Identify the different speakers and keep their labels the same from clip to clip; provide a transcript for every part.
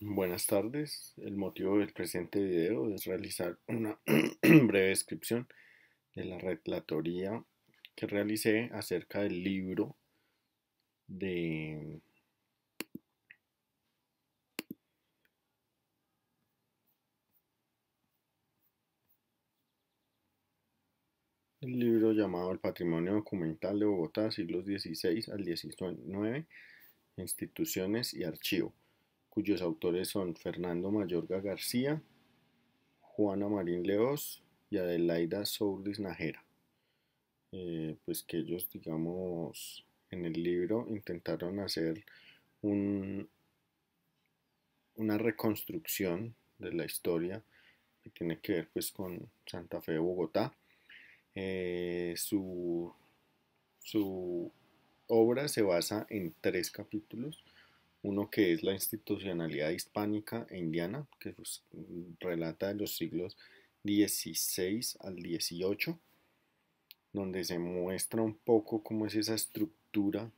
Speaker 1: Buenas tardes. El motivo del presente video es realizar una breve descripción de la relatoría que realicé acerca del libro de el libro llamado El Patrimonio Documental de Bogotá, siglos XVI al XIX, instituciones y archivo, cuyos autores son Fernando Mayorga García, Juana Marín Leós y Adelaida Sourdis Nájera. Pues que ellos, digamos, en el libro intentaron hacer un- una reconstrucción de la historia que tiene que ver pues con Santa Fe de Bogotá. Su obra se basa en tres capítulos. Uno que es la institucionalidad hispánica e indiana, que pues, relata de los siglos XVI al XVIII, donde se muestra un poco cómo es esa estructura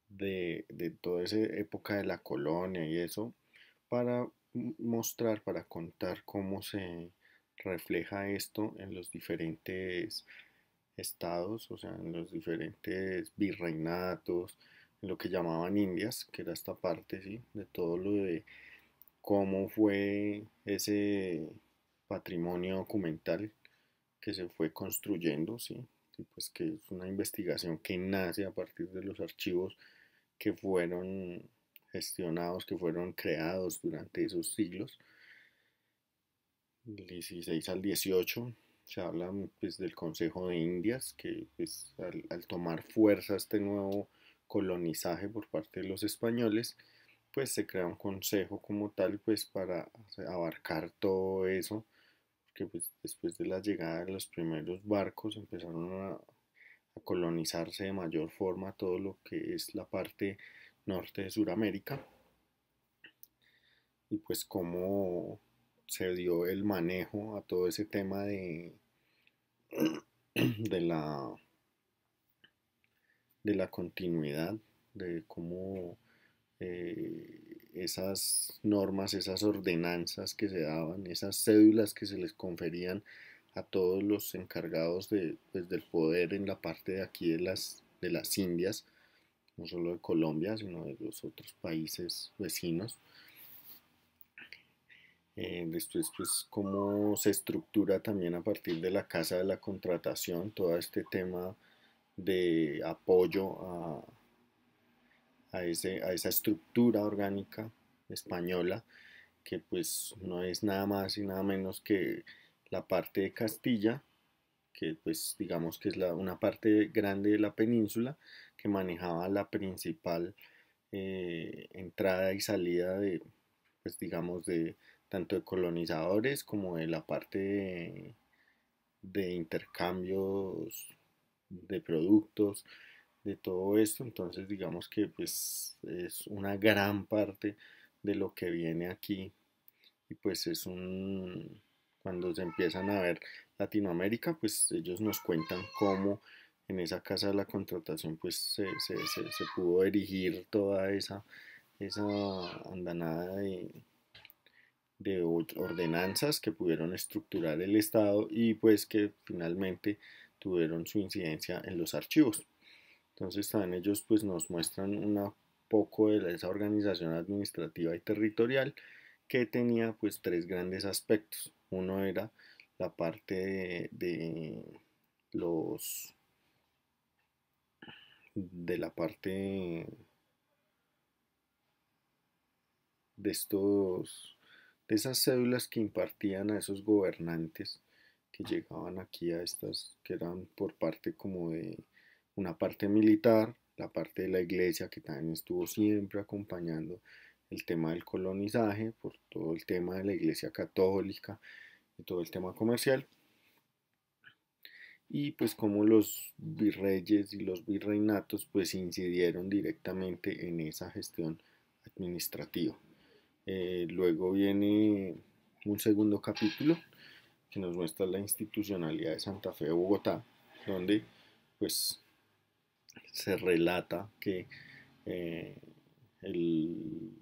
Speaker 1: de toda esa época de la colonia y eso, para mostrar, para contar cómo se refleja esto en los diferentes estados, o sea, en los diferentes virreinatos, en lo que llamaban Indias, que era esta parte, ¿sí? De todo lo de cómo fue ese patrimonio documental que se fue construyendo, ¿sí? Y pues que es una investigación que nace a partir de los archivos que fueron gestionados, que fueron creados durante esos siglos, del 16 al 18. Se habla pues, del Consejo de Indias, que pues, al tomar fuerza este nuevo colonizaje por parte de los españoles, pues se crea un consejo como tal pues para abarcar todo eso, que pues, después de la llegada de los primeros barcos empezaron a colonizarse de mayor forma todo lo que es la parte norte de Sudamérica, y pues cómo se dio el manejo a todo ese tema de la, de la continuidad, de cómo esas normas, esas ordenanzas que se daban, esas cédulas que se les conferían a todos los encargados pues, del poder en la parte de aquí de las Indias, no solo de Colombia, sino de los otros países vecinos. Después, pues, cómo se estructura también a partir de la Casa de la Contratación todo este tema de apoyo a esa estructura orgánica española, que pues no es nada más y nada menos que la parte de Castilla, que pues digamos que es una parte grande de la península, que manejaba la principal entrada y salida de, pues digamos, de tanto de colonizadores como de la parte de intercambios de productos, de todo esto. Entonces digamos que pues es una gran parte de lo que viene aquí, y pues es cuando se empiezan a ver Latinoamérica, pues ellos nos cuentan cómo en esa casa de la contratación pues se pudo erigir toda esa andanada de ordenanzas que pudieron estructurar el Estado y pues que finalmente tuvieron su incidencia en los archivos. Entonces también ellos pues nos muestran un poco de esa organización administrativa y territorial, que tenía pues tres grandes aspectos. Uno era la parte de los de la parte de estos de esas cédulas que impartían a esos gobernantes que llegaban aquí a estas, que eran por parte como de una parte militar, la parte de la iglesia que también estuvo siempre acompañando el tema del colonizaje, por todo el tema de la iglesia católica y todo el tema comercial, y pues como los virreyes y los virreinatos pues incidieron directamente en esa gestión administrativa. Luego viene un segundo capítulo que nos muestra la institucionalidad de Santa Fe de Bogotá, donde pues se relata que eh, el,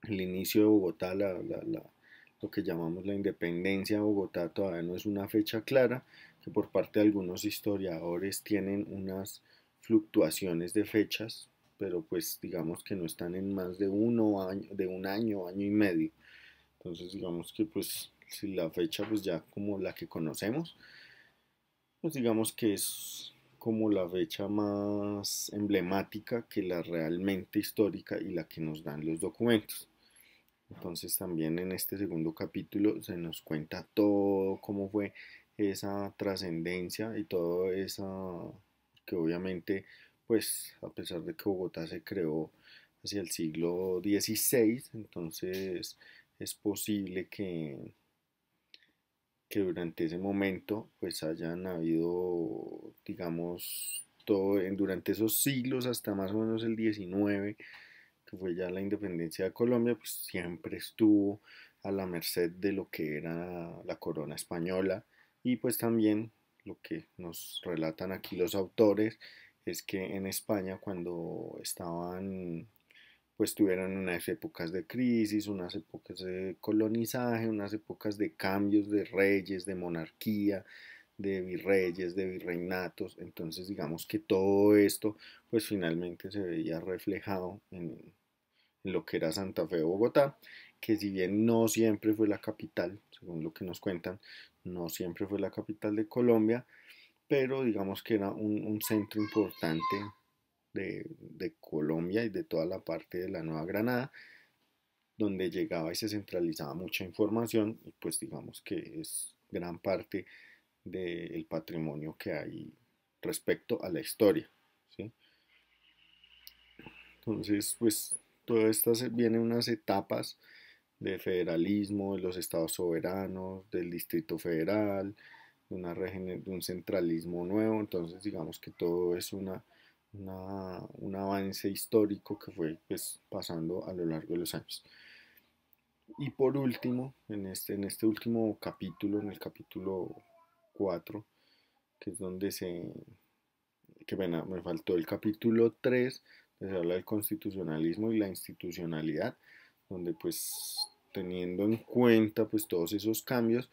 Speaker 1: el inicio de Bogotá, lo que llamamos la independencia de Bogotá, todavía no es una fecha clara, que por parte de algunos historiadores tienen unas fluctuaciones de fechas, pero pues digamos que no están en más de de un año, año y medio. Entonces digamos que pues si la fecha pues ya como la que conocemos, pues digamos que es como la fecha más emblemática que la realmente histórica y la que nos dan los documentos. Entonces también en este segundo capítulo se nos cuenta todo cómo fue esa trascendencia y todo esa, que obviamente pues a pesar de que Bogotá se creó hacia el siglo XVI, entonces es posible que durante ese momento pues hayan habido, digamos, durante esos siglos hasta más o menos el XIX, que fue ya la independencia de Colombia, pues siempre estuvo a la merced de lo que era la corona española y pues también lo que nos relatan aquí los autores es que en España cuando estaban pues tuvieron unas épocas de crisis, unas épocas de colonizaje, unas épocas de cambios de reyes, de monarquía, de virreyes, de virreinatos. Entonces digamos que todo esto pues finalmente se veía reflejado en lo que era Santa Fe de Bogotá, que si bien no siempre fue la capital, según lo que nos cuentan, no siempre fue la capital de Colombia, pero digamos que era un centro importante de Colombia y de toda la parte de la Nueva Granada, donde llegaba y se centralizaba mucha información y pues digamos que es gran parte del patrimonio que hay respecto a la historia, ¿sí? Entonces, pues todas estas vienen unas etapas de federalismo, de los estados soberanos, del Distrito Federal, de un centralismo nuevo, entonces digamos que todo es un avance histórico que fue pues, pasando a lo largo de los años. Y por último, en este último capítulo, en el capítulo 4 que es donde que bueno, me faltó el capítulo 3 donde se habla del constitucionalismo y la institucionalidad, donde pues teniendo en cuenta pues todos esos cambios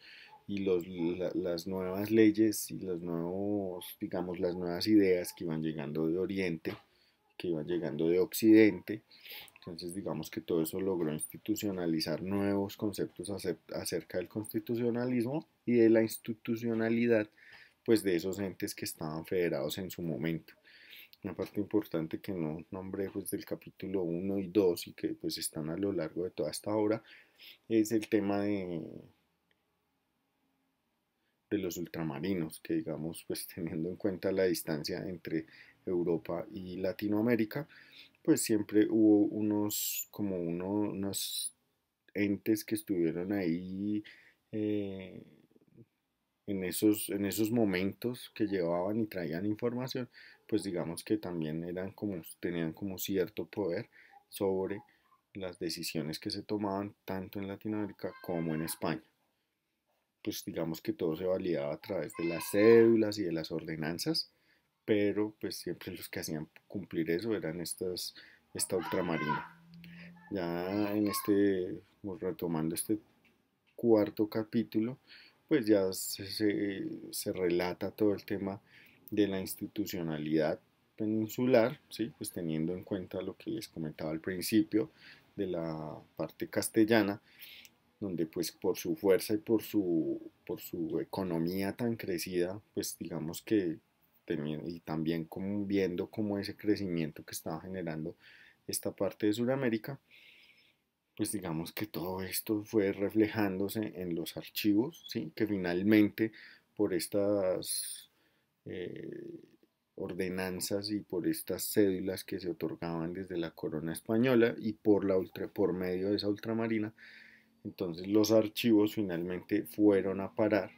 Speaker 1: y las nuevas leyes y los nuevos, digamos, las nuevas ideas que iban llegando de Oriente, que iban llegando de Occidente, entonces digamos que todo eso logró institucionalizar nuevos conceptos acerca del constitucionalismo y de la institucionalidad pues de esos entes que estaban federados en su momento. Una parte importante que no nombré pues del capítulo uno y 2 y que pues están a lo largo de toda esta obra es el tema de los ultramarinos, que digamos pues teniendo en cuenta la distancia entre Europa y Latinoamérica, pues siempre hubo unos entes que estuvieron ahí eh, en esos momentos que llevaban y traían información, pues digamos que también tenían como cierto poder sobre las decisiones que se tomaban tanto en Latinoamérica como en España. Pues digamos que todo se validaba a través de las cédulas y de las ordenanzas, pero pues siempre los que hacían cumplir eso eran esta ultramarina. Ya retomando este cuarto capítulo, pues ya se relata todo el tema de la institucionalidad peninsular, ¿sí? Pues teniendo en cuenta lo que les comentaba al principio de la parte castellana, donde pues por su fuerza y por su economía tan crecida, pues digamos que y también como viendo como ese crecimiento que estaba generando esta parte de Sudamérica, pues digamos que todo esto fue reflejándose en los archivos, ¿sí? Que finalmente por estas eh, ordenanzas y por estas cédulas que se otorgaban desde la corona española y por medio de esa ultramarina, entonces los archivos finalmente fueron a parar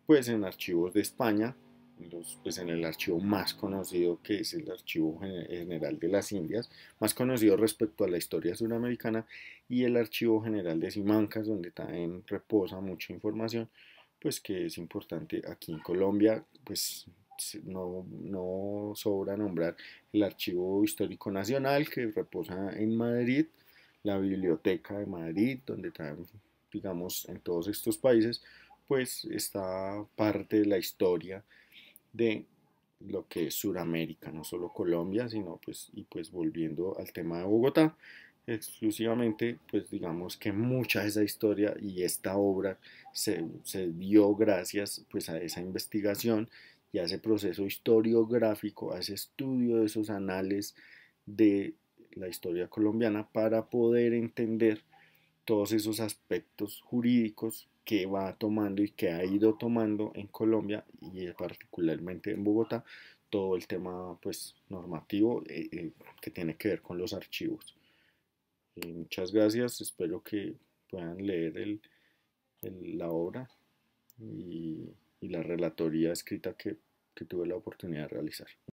Speaker 1: pues en archivos de España, pues en el archivo más conocido que es el Archivo General de las Indias, más conocido respecto a la historia suramericana, y el Archivo General de Simancas, donde también reposa mucha información, pues que es importante aquí en Colombia, pues no sobra nombrar el Archivo Histórico Nacional que reposa en Madrid, la Biblioteca de Madrid, donde también, digamos, en todos estos países, pues está parte de la historia de lo que es Sudamérica, no solo Colombia, sino pues, y pues volviendo al tema de Bogotá, exclusivamente, pues digamos que mucha de esa historia y esta obra se dio gracias pues a esa investigación y a ese proceso historiográfico, a ese estudio de esos anales de la historia colombiana para poder entender todos esos aspectos jurídicos que va tomando y que ha ido tomando en Colombia y particularmente en Bogotá todo el tema pues normativo que tiene que ver con los archivos. Muchas gracias, espero que puedan leer la obra y, y la relatoría escrita que tuve la oportunidad de realizar.